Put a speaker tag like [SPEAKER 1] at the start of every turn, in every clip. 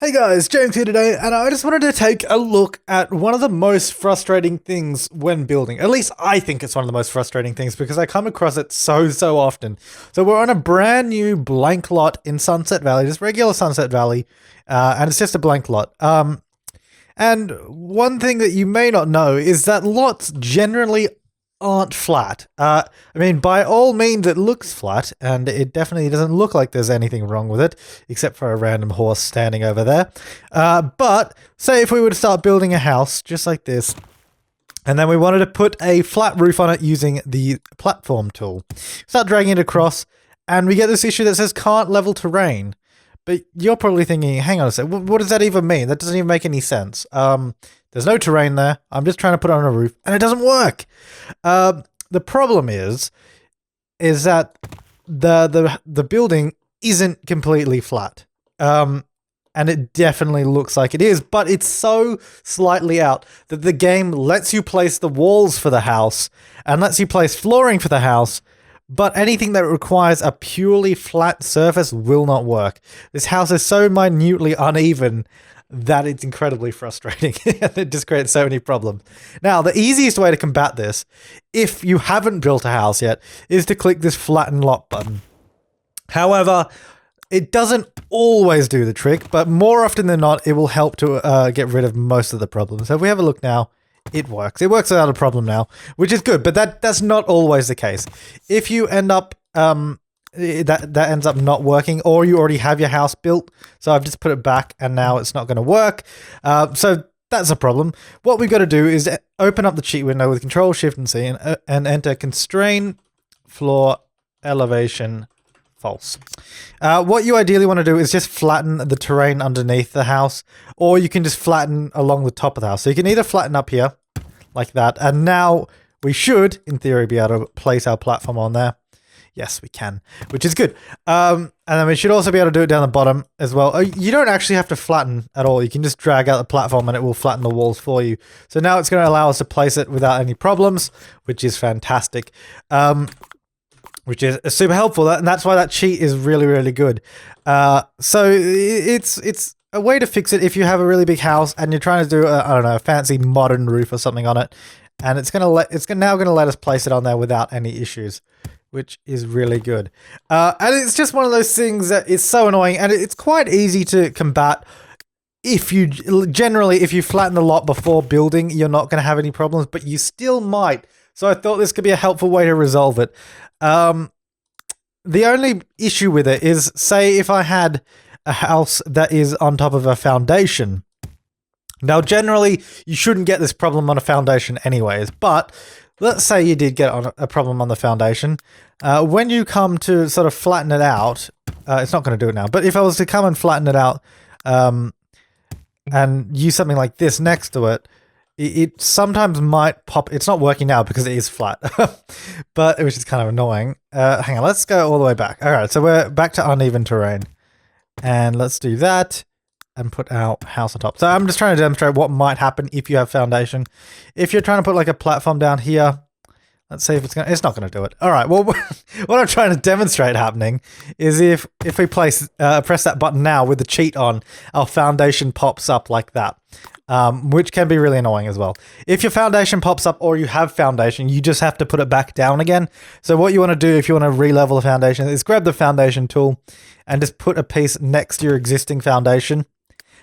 [SPEAKER 1] Hey guys, James here today, and I just wanted to take a look at one of the most frustrating things when building. At least I think it's one of the most frustrating things because I come across it so often. So we're on a brand new blank lot in Sunset Valley, just regular Sunset Valley, and it's just a blank lot. And one thing that you may not know is that lots generally aren't flat. I mean, by all means, it looks flat, and it definitely doesn't look like there's anything wrong with it, except for a random horse standing over there. But say if we were to start building a house just like this, and then we wanted to put a flat roof on it using the platform tool. Start dragging it across, and we get this issue that says can't level terrain. But you're probably thinking, hang on a sec, what does that even mean? That doesn't even make any sense. There's no terrain there. I'm just trying to put it on a roof, and it doesn't work. The problem is that the building isn't completely flat. And it definitely looks like it is, but it's so slightly out that the game lets you place the walls for the house and lets you place flooring for the house, but anything that requires a purely flat surface will not work. This house is so minutely uneven that it's incredibly frustrating. It just creates so many problems. Now, the easiest way to combat this, if you haven't built a house yet, is to click this flatten lot button. However, it doesn't always do the trick, but more often than not, it will help to get rid of most of the problems. So if we have a look now, it works. It works without a problem now, which is good, but that's not always the case. If you end up that ends up not working, or you already have your house built, so I've just put it back and now it's not going to work, so that's a problem. What we've got to do is open up the cheat window with Control Shift and C and enter constrain floor elevation false. What you ideally want to do is just flatten the terrain underneath the house, or you can just flatten along the top of the house. So you can either flatten up here like that, and now we should in theory be able to place our platform on there. Yes, we can, which is good. And then we should also be able to do it down the bottom as well. You don't actually have to flatten at all. You can just drag out the platform and it will flatten the walls for you. So now it's going to allow us to place it without any problems, which is fantastic. Which is super helpful. And that's why that cheat is really good. So it's a way to fix it if you have a really big house and you're trying to do a fancy modern roof or something on it. And it's now going to let us place it on there without any issues, which is really good. And it's just one of those things that is so annoying, and it's quite easy to combat. If you flatten the lot before building, you're not going to have any problems, but you still might. So I thought this could be a helpful way to resolve it. The only issue with it is, say if I had a house that is on top of a foundation. Now, generally, you shouldn't get this problem on a foundation anyways, but let's say you did get on a problem on the foundation. When you come to sort of flatten it out, it's not going to do it now, but if I was to come and flatten it out and use something like this next to it, it sometimes might pop. It's not working now because it is flat, but which is kind of annoying. Hang on, let's go all the way back. All right, so we're back to uneven terrain, and let's do that and put our house on top. So I'm just trying to demonstrate what might happen if you have foundation. If you're trying to put like a platform down here, let's see if it's not going to do it. All right, well, what I'm trying to demonstrate happening is if we press that button now with the cheat on, our foundation pops up like that. Which can be really annoying as well. If your foundation pops up or you have foundation, you just have to put it back down again. So what you want to do if you want to re-level the foundation is grab the foundation tool and just put a piece next to your existing foundation.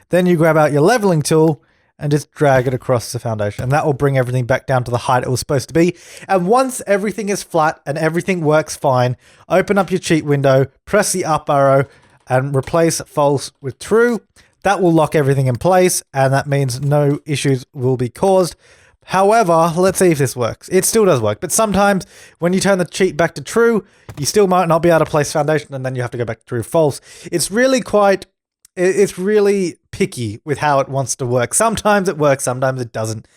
[SPEAKER 1] Then you grab out your leveling tool and just drag it across the foundation. And that will bring everything back down to the height it was supposed to be. And once everything is flat and everything works fine, open up your cheat window, press the up arrow and replace false with true. That will lock everything in place, and that means no issues will be caused. However, let's see if this works. It still does work, but sometimes when you turn the cheat back to true, you still might not be able to place foundation, and then you have to go back to true false. It's really picky with how it wants to work. Sometimes it works, sometimes it doesn't.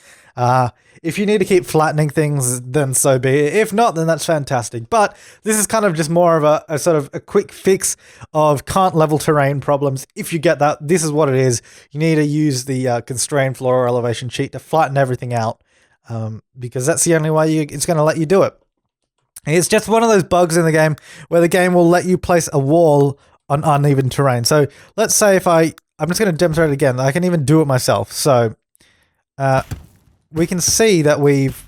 [SPEAKER 1] If you need to keep flattening things, then so be it. If not, then that's fantastic. But this is kind of just more of a sort of a quick fix of can't level terrain problems. If you get that, this is what it is. You need to use the constrain floor elevation cheat to flatten everything out, because that's the only way it's going to let you do it. It's just one of those bugs in the game where the game will let you place a wall on uneven terrain. So let's say if I I'm just going to demonstrate it again. I can even do it myself. So we can see that we've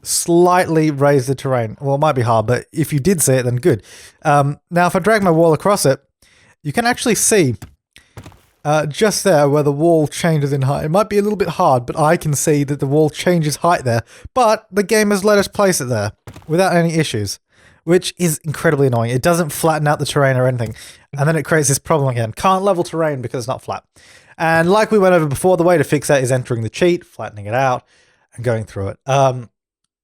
[SPEAKER 1] slightly raised the terrain. Well, it might be hard, but if you did see it, then good. Now, if I drag my wall across it, you can actually see just there where the wall changes in height. It might be a little bit hard, but I can see that the wall changes height there. But the game has let us place it there without any issues, which is incredibly annoying. It doesn't flatten out the terrain or anything. And then it creates this problem again. Can't level terrain because it's not flat. And like we went over before, the way to fix that is entering the cheat, flattening it out, and going through it.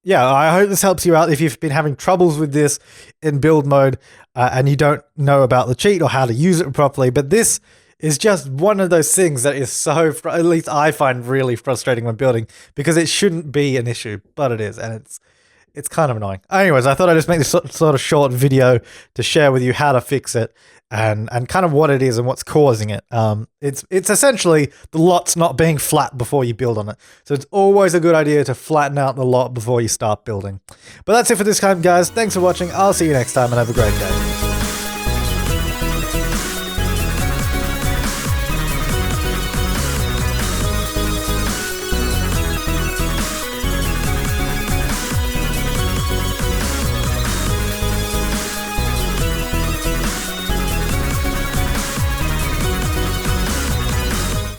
[SPEAKER 1] Yeah, I hope this helps you out if you've been having troubles with this in build mode and you don't know about the cheat or how to use it properly. But this is just one of those things that is so, at least I find really frustrating when building, because it shouldn't be an issue, but it is, and it's kind of annoying. Anyways, I thought I'd just make this sort of short video to share with you how to fix it and kind of what it is and what's causing it. It's essentially the lot's not being flat before you build on it. So it's always a good idea to flatten out the lot before you start building. But that's it for this time, guys. Thanks for watching. I'll see you next time and have a great day.